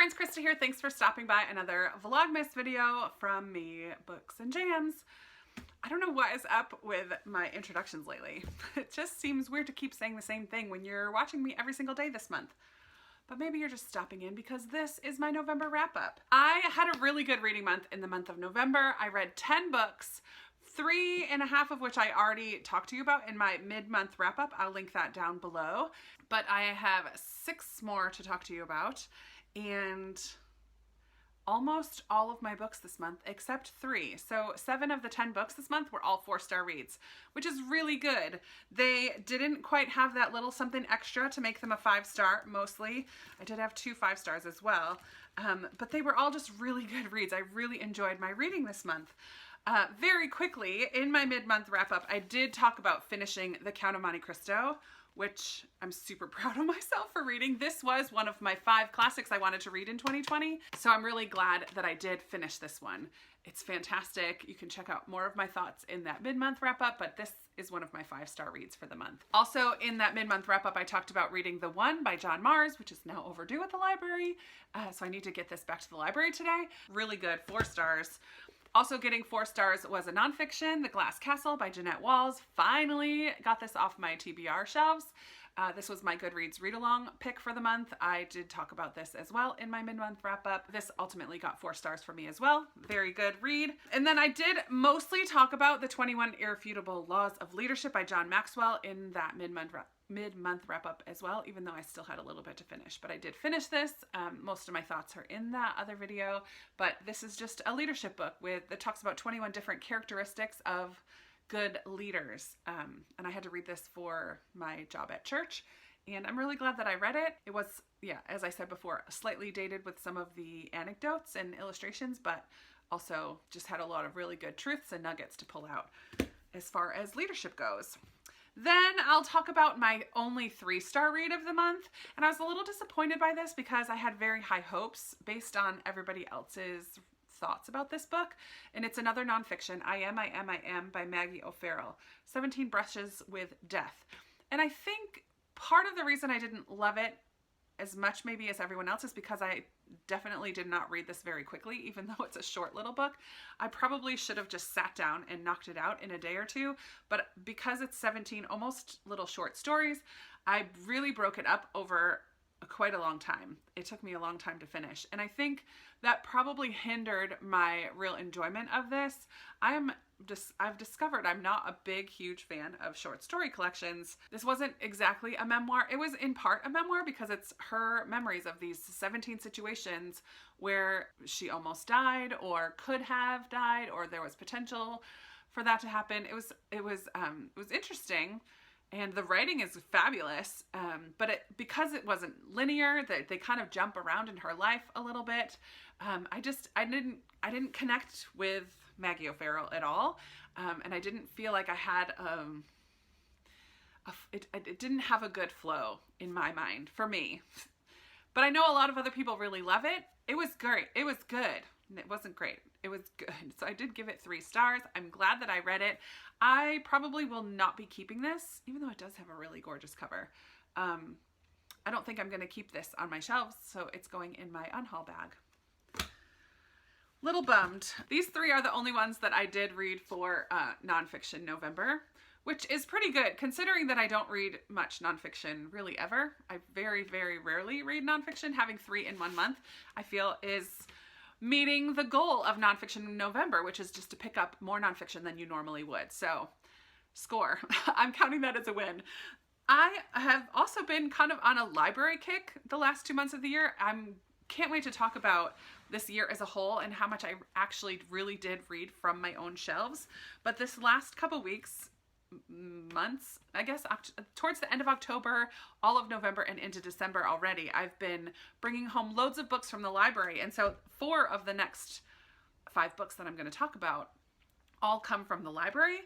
friends, Krista here. Thanks for stopping by another Vlogmas video from me, Books and Jams. I don't know what is up with my introductions lately. It just seems weird to keep saying the same thing when you're watching me every single day this month. But maybe you're just stopping in because this is my November wrap up. I had a really good reading month in the month of November. I read 10 books, 3.5 of which I already talked to you about in my mid-month wrap up. I'll link that down below. But I have 6 more to talk to you about. And almost all of my books this month, except 3. So 7 of the 10 books this month were all 4-star reads, which is really good. They didn't quite have that little something extra to make them a 5-star, mostly. I did have 2 5 stars as well. But they were all just really good reads. I really enjoyed my reading this month. Very quickly, in my mid-month wrap-up, I did talk about finishing The Count of Monte Cristo, which I'm super proud of myself for reading. This was one of my 5 classics I wanted to read in 2020, so I'm really glad that I did finish this one. It's fantastic. You can check out more of my thoughts in that mid-month wrap-up, but this is one of my 5-star reads for the month. Also, in that mid-month wrap-up, I talked about reading The One by John Mars, which is now overdue at the library, so I need to get this back to the library today. Really good, 4 stars. Also getting 4 stars was a nonfiction, The Glass Castle by Jeanette Walls. Finally got this off my TBR shelves. This was my Goodreads read-along pick for the month. I did talk about this as well in my mid-month wrap-up. This ultimately got 4 stars for me as well. Very good read. And then I did mostly talk about The 21 Irrefutable Laws of Leadership by John Maxwell in that mid-month wrap-up as well, even though I still had a little bit to finish. But I did finish this. Most of my thoughts are in that other video, but this is just a leadership book that talks about 21 different characteristics of good leaders. And I had to read this for my job at church, and I'm really glad that I read it. It was, yeah, as I said before, slightly dated with some of the anecdotes and illustrations, but also just had a lot of really good truths and nuggets to pull out as far as leadership goes. Then I'll talk about my only 3-star read of the month, and I was a little disappointed by this because I had very high hopes based on everybody else's thoughts about this book, and it's another nonfiction, I Am by Maggie O'Farrell, 17 Brushes with Death. And I think part of the reason I didn't love it as much maybe as everyone else is because I definitely did not read this very quickly, even though it's a short little book. I probably should have just sat down and knocked it out in a day or two, but because it's 17 almost little short stories, I really broke it up over quite a long time. It took me a long time to finish, and I think that probably hindered my real enjoyment of this. I've discovered I'm not a big, huge fan of short story collections. This wasn't exactly a memoir. It was in part a memoir because it's her memories of these 17 situations where she almost died or could have died or there was potential for that to happen. It was interesting. And the writing is fabulous, but because it wasn't linear, they kind of jump around in her life a little bit. I didn't connect with Maggie O'Farrell at all, and I didn't feel like I had it didn't have a good flow in my mind for me. But I know a lot of other people really love it. It was great. It was good. It wasn't great. It was good. So I did give it 3 stars. I'm glad that I read it. I probably will not be keeping this, even though it does have a really gorgeous cover. I don't think I'm going to keep this on my shelves, so it's going in my unhaul bag. Little bummed. These 3 are the only ones that I did read for nonfiction November, which is pretty good considering that I don't read much nonfiction really ever. I very, very rarely read nonfiction. Having 3 in 1 month, I feel is meeting the goal of nonfiction in November, which is just to pick up more nonfiction than you normally would. So, score. I'm counting that as a win. I have also been kind of on a library kick the last 2 months of the year. Can't wait to talk about this year as a whole and how much I actually really did read from my own shelves. But this last couple weeks, months, I guess, towards the end of October, all of November, and into December already, I've been bringing home loads of books from the library. And so 4 of the next 5 books that I'm going to talk about all come from the library,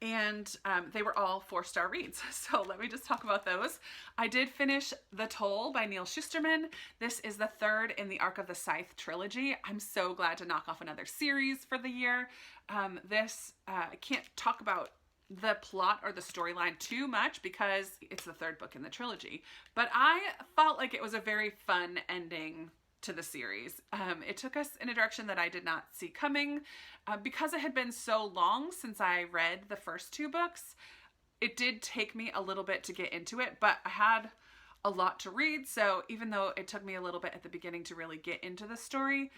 and they were all 4-star reads. So let me just talk about those. I did finish The Toll by Neal Shusterman. This is the 3rd in the Arc of the Scythe trilogy. I'm so glad to knock off another series for the year. I can't talk about the plot or the storyline too much because it's the 3rd book in the trilogy, but I felt like it was a very fun ending to the series. It took us in a direction that I did not see coming. Because it had been so long since I read the first 2 books, it did take me a little bit to get into it, but I had a lot to read, so even though it took me a little bit at the beginning to really get into the story,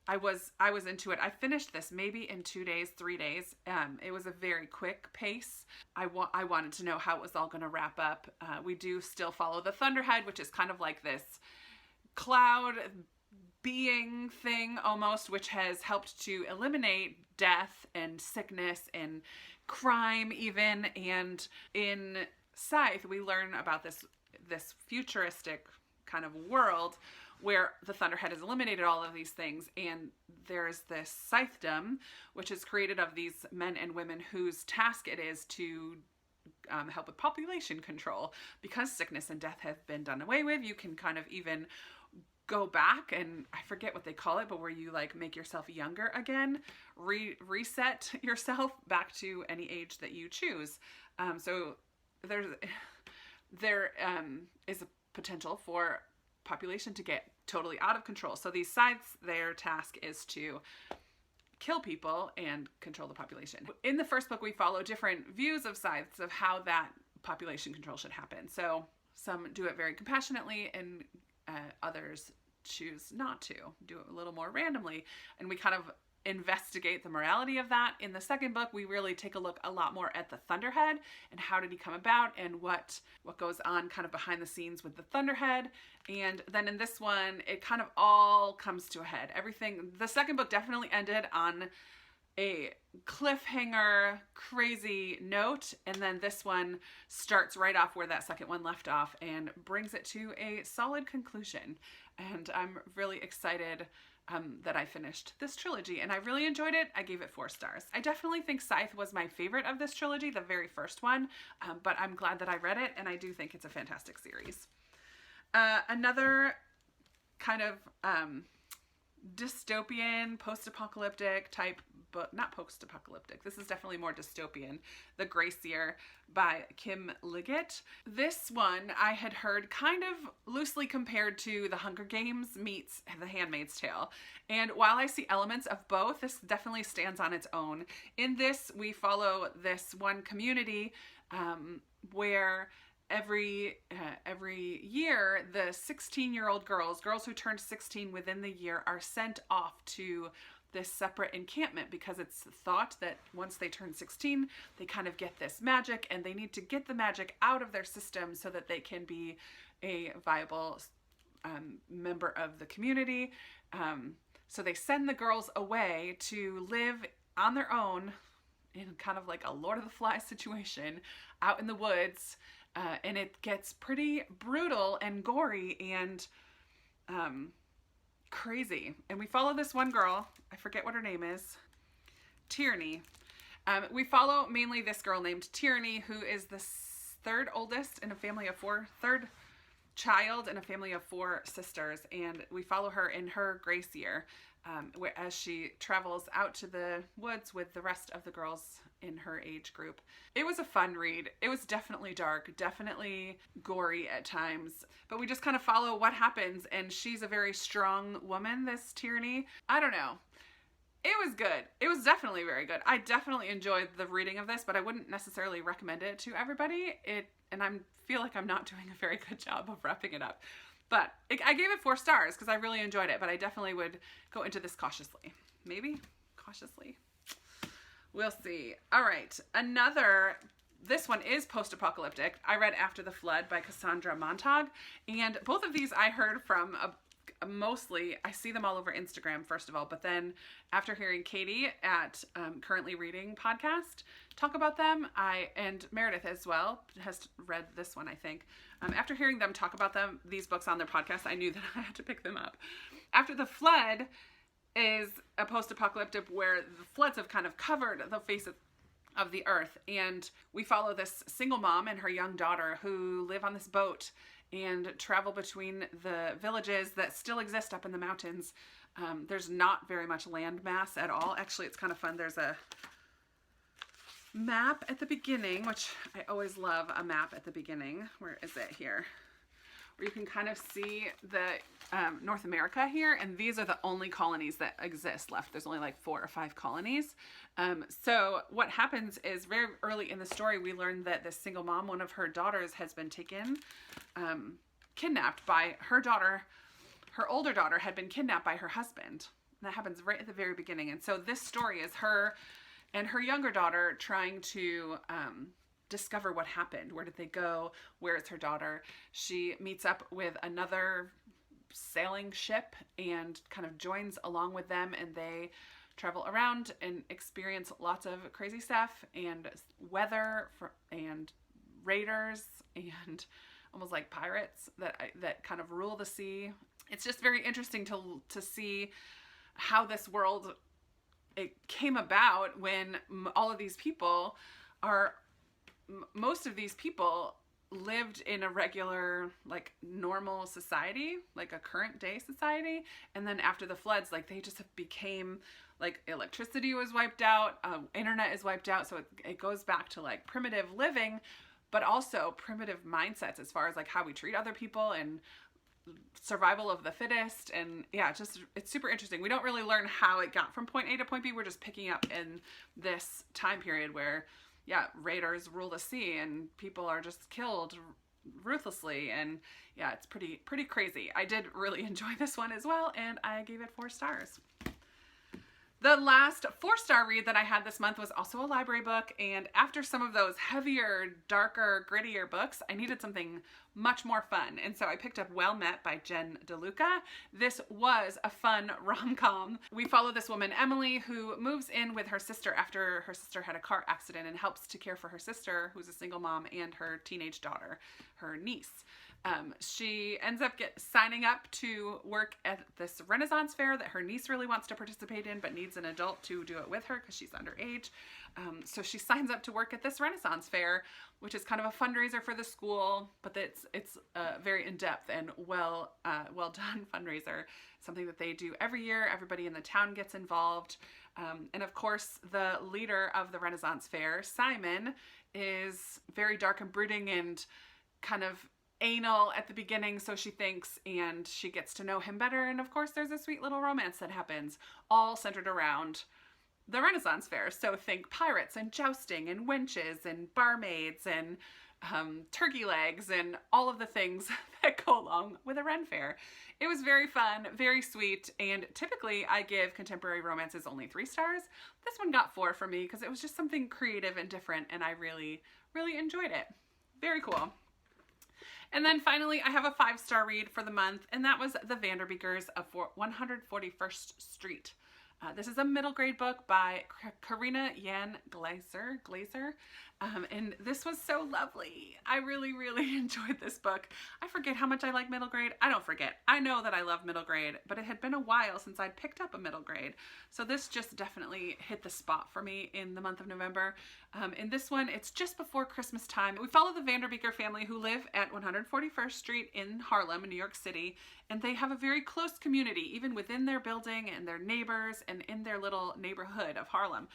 I was into it. I finished this maybe in 2 days, 3 days. It was a very quick pace. I wanted to know how it was all going to wrap up. We do still follow the Thunderhead, which is kind of like this cloud being thing almost, which has helped to eliminate death and sickness and crime even. And in Scythe, we learn about this futuristic kind of world where the Thunderhead has eliminated all of these things, and there's this Scythedom, which is created of these men and women whose task it is to help with population control. Because sickness and death have been done away with, you can kind of even go back, and I forget what they call it, but where you like make yourself younger again, reset yourself back to any age that you choose. So there is a potential for population to get totally out of control. So these Scythes, their task is to kill people and control the population. In the first book, we follow different views of Scythes of how that population control should happen. So some do it very compassionately, and others choose not to, do it a little more randomly. And we kind of investigate the morality of that. In the second book, we really take a look a lot more at the Thunderhead and how did he come about and what goes on kind of behind the scenes with the Thunderhead. And then in this one, it kind of all comes to a head. The second book definitely ended on a cliffhanger, crazy note, and then this one starts right off where that second one left off and brings it to a solid conclusion. And I'm really excited that I finished this trilogy, and I really enjoyed it. I gave it 4 stars. I definitely think Scythe was my favorite of this trilogy, the very first one, but I'm glad that I read it, and I do think it's a fantastic series. Another kind of dystopian, post-apocalyptic type book, not post-apocalyptic, this is definitely more dystopian, The Gracie Er by Kim Liggett. This one I had heard kind of loosely compared to The Hunger Games meets The Handmaid's Tale. And while I see elements of both, this definitely stands on its own. In this, we follow this one community where every year, the 16-year-old girls who turned 16 within the year are sent off to this separate encampment because it's thought that once they turn 16, they kind of get this magic and they need to get the magic out of their system so that they can be a viable member of the community. So they send the girls away to live on their own in kind of like a Lord of the Flies situation out in the woods. And it gets pretty brutal and gory and crazy. And we follow this one girl, I forget what her name is, Tierney. We follow mainly this girl named Tierney, who is the third oldest in a family of 4, third child in a family of 4 sisters. And we follow her in her Gracie Er, as she travels out to the woods with the rest of the girls in her age group. It was a fun read. It was definitely dark, definitely gory at times, but we just kind of follow what happens, and she's a very strong woman, this Tierney. I don't know. It was good. It was definitely very good. I definitely enjoyed the reading of this, but I wouldn't necessarily recommend it to everybody. And I feel like I'm not doing a very good job of wrapping it up. But I gave it 4 stars because I really enjoyed it, but I definitely would go into this cautiously. Maybe cautiously. We'll see. All right. This one is post-apocalyptic. I read After the Flood by Cassandra Montag, and both of these I heard from mostly, I see them all over Instagram, first of all, but then after hearing Katie at Currently Reading podcast talk about them, and Meredith as well has read this one, I think. After hearing them talk about these books on their podcast, I knew that I had to pick them up. After the Flood is a post-apocalyptic where the floods have kind of covered the face of the earth, and we follow this single mom and her young daughter who live on this boat and travel between the villages that still exist up in the mountains. There's not very much land mass at all. Actually, it's kind of fun. There's a map at the beginning, which I always love a map at the beginning. Where is it here? where you can kind of see the North America here, and these are the only colonies that exist left. There's only like 4 or 5 colonies. So what happens is very early in the story, we learn that this single mom, one of her daughters, has been taken, kidnapped by her daughter. Her older daughter had been kidnapped by her husband. And that happens right at the very beginning. And so this story is her and her younger daughter trying to discover what happened. Where did they go? Where is her daughter? She meets up with another sailing ship and kind of joins along with them, and they travel around and experience lots of crazy stuff and weather and raiders and almost like pirates that kind of rule the sea. It's just very interesting to see how this world it came about when all of these people are, most of these people lived in a regular, like, normal society, like a current day society. And then after the floods, like, they just became, like, electricity was wiped out, internet is wiped out. So it goes back to, like, primitive living, but also primitive mindsets as far as, like, how we treat other people and survival of the fittest. And yeah, just, it's super interesting. We don't really learn how it got from point A to point B. We're just picking up in this time period where, yeah, raiders rule the sea and people are just killed ruthlessly. And yeah, it's pretty crazy. I did really enjoy this one as well, and I gave it 4 stars. The last 4-star read that I had this month was also a library book, and after some of those heavier, darker, grittier books, I needed something much more fun, and so I picked up Well Met by Jen DeLuca. This was a fun rom-com. We follow this woman, Emily, who moves in with her sister after her sister had a car accident and helps to care for her sister, who's a single mom, and her teenage daughter, her niece. She ends up signing up to work at this Renaissance fair that her niece really wants to participate in, but needs an adult to do it with her because she's underage. So she signs up to work at this Renaissance fair, which is kind of a fundraiser for the school, but it's a very in-depth and well done fundraiser. Something that they do every year. Everybody in the town gets involved. And of course, the leader of the Renaissance fair, Simon, is very dark and brooding and kind of anal at the beginning, so she thinks, and she gets to know him better. And of course, there's a sweet little romance that happens, all centered around the Renaissance fair. So think pirates and jousting and wenches and barmaids and turkey legs and all of the things that go along with a Ren fair. It was very fun, very sweet, and typically I give contemporary romances only 3 stars. This one got 4 for me because it was just something creative and different, and I really enjoyed it. Very cool. And then finally, I have a 5-star read for the month, and that was The Vanderbeek Erza of 141st Street. This is a middle grade book by Karina Yan Glaser. And this was so lovely. I really enjoyed this book. I forget how much I like middle grade. I don't forget. I know that I love middle grade, but it had been a while since I'd picked up a middle grade. So this just definitely hit the spot for me in the month of November. In this one, it's just before Christmas time. We follow the Vanderbeek family who live at 141st Street in Harlem, in New York City, and they have a very close community, even within their building and their neighbors and in their little neighborhood of Harlem.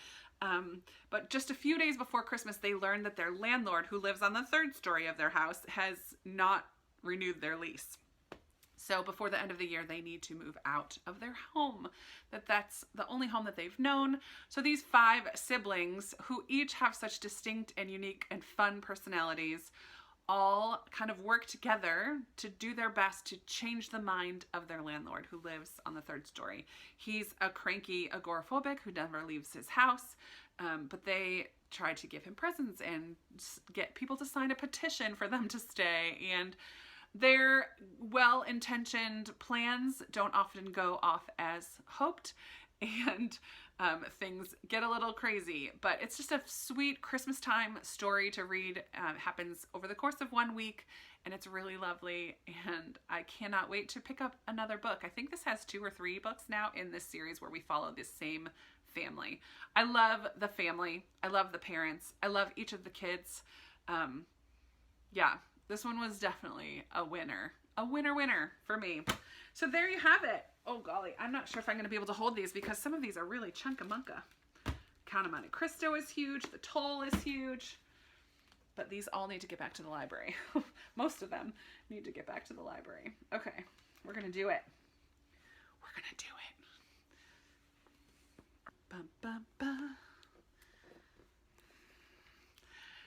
But just a few days before Christmas, they learn that their landlord, who lives on the 3rd story of their house, has not renewed their lease. So before the end of the year, they need to move out of their home. That's the only home that they've known. So these 5 siblings, who each have such distinct and unique and fun personalities, all kind of work together to do their best to change the mind of their landlord, who lives on the 3rd story. He's a cranky agoraphobic who never leaves his house, but they try to give him presents and get people to sign a petition for them to stay. And their well-intentioned plans don't often go off as hoped, and things get a little crazy. But it's just a sweet Christmas time story to read. It happens over the course of 1 week, and it's really lovely, and I cannot wait to pick up another book. I think this has 2 or 3 books now in this series where we follow this same family. I love the family. I love the parents. I love each of the kids. Yeah, this one was definitely a winner. A winner for me. So there you have it. Oh golly, I'm not sure if I'm going to be able to hold these because some of these are really chunka-munka. Count of Monte Cristo is huge. The Toll is huge. But these all need to get back to the library. Most of them need to get back to the library. Okay, we're gonna do it. We're gonna do it. Bum, bum, bum.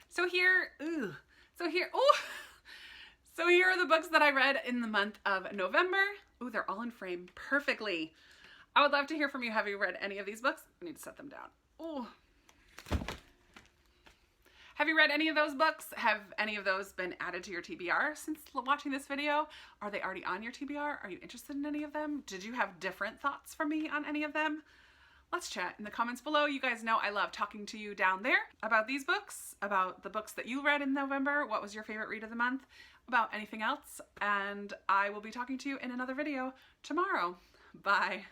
So here are the books that I read in the month of November. Ooh, they're all in frame perfectly. I would love to hear from you. Have you read any of these books? I need to set them down. Ooh. Have you read any of those books? Have any of those been added to your TBR since watching this video? Are they already on your TBR? Are you interested in any of them? Did you have different thoughts from me on any of them? Let's chat in the comments below. You guys know I love talking to you down there about these books, about the books that you read in November. What was your favorite read of the month? About anything else. And I will be talking to you in another video tomorrow. Bye.